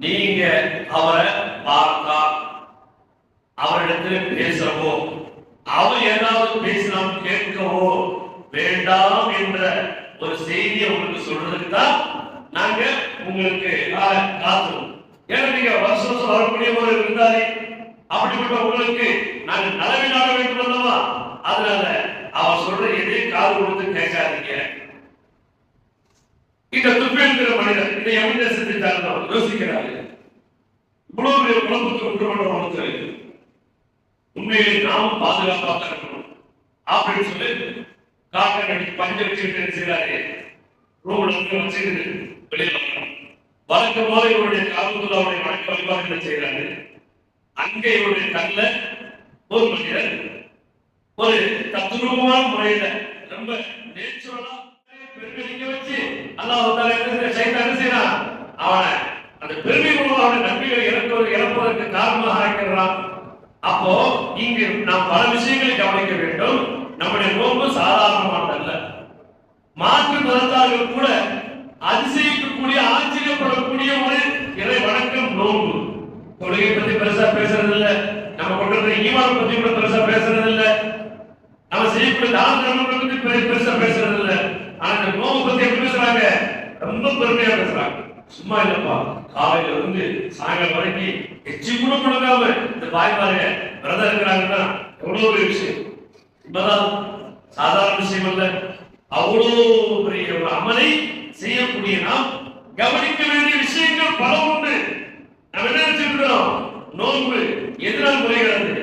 நீங்க அவரை பார்த்தா அவரிடத்தில் பேசவோ அவர் ஏதாவது பேசினால் கேட்கவோ வேண்டாம் என்ற ஒரு செய்தியை உங்களுக்கு சொல்றதுக்கு தான் நாங்க உங்களுக்கு காத்துறோம். ஏன்னா நீங்க வருஷம் வருஷம் வரக்கூடிய ஒரு விருந்தாளி, அப்படிப்பட்ட உங்களுக்கு நாங்க நலவை நாட வேண்டும் அல்லவா? அதனால அவர் சொல்ற எதையும் காது கொடுத்து கேட்காதீங்க. இந்த துப்பேங்கிற மனிதர் இதை எவன் செஞ்சுட்டாங்க யோசிக்கிறாரு. இவ்வளவு பெரிய குழப்பத்துக்கு உட்படுறவங்களுக்கு உண்மையிலே நாமும் பாதுகாப்பாக இருக்கணும் அப்படின்னு சொல்லி காக்க நடி பஞ்ச வச்சுக்கிட்டு செய்யறாரு. ரூம்ல வச்சுக்கிட்டு வெளியில வழக்கம் போல இவருடைய காபத்துல்லாவுடைய வணக்க வழிபாடுகளை செய்யறாரு. அங்கே இவருடைய கண்ல ஒரு மனிதர் ஒரு தத்துரூபமான முறையில ரொம்ப நேச்சுரலா பெருமைக்க வச்சு அல்லாஹ் சைத்தான் செய்யறான். அவனை அந்த பெருமை மூலம் அவனை நம்பிக்கை இறப்பதற்கு காரணமாக ஆக்கிறான். அப்போ இங்கு நாம் பல விஷயங்களை கவனிக்க வேண்டும். நம்முடைய நோன்பு சாதாரணமானதல்ல. மாற்று மதத்தார்கள் கூட அதிசயிக்கக்கூடிய ஆச்சரியப்படக்கூடிய ஒரு இறை வணக்கம் நோன்பு. தொழுகை பத்தி பெருசா பேசுறது இல்ல, நம்ம கொண்டு ஈமான் பத்தி கூட பெருசா பேசுறது இல்ல, நம்ம செய்யக்கூடிய தான தர்மங்களை பத்தி பெருசா பேசுறது இல்ல. ஆனா இந்த நோன்பு பத்தி எப்படி பேசுறாங்க? ரொம்ப பெருமையா பேசுறாங்க. சும்மா இல்லப்பா, காலையில இருந்து சாயங்காலம் வரைக்கும் எச்சி கூட கொடுக்காம இந்த தாய்மாருங்க விரதம் இருக்கிறாங்கன்னா எவ்வளவு பெரிய விஷயம். இப்பதான் சாதாரண விஷயம் அல்ல. அவ்வளவு பெரிய ஒரு அமலை செய்யக்கூடிய நாம் கவனிக்க வேண்டிய விஷயங்கள் பல உண்டு. நம்ம என்ன நினைச்சிருக்கிறோம்? நோன்பு எதிரால் குறைகிறது,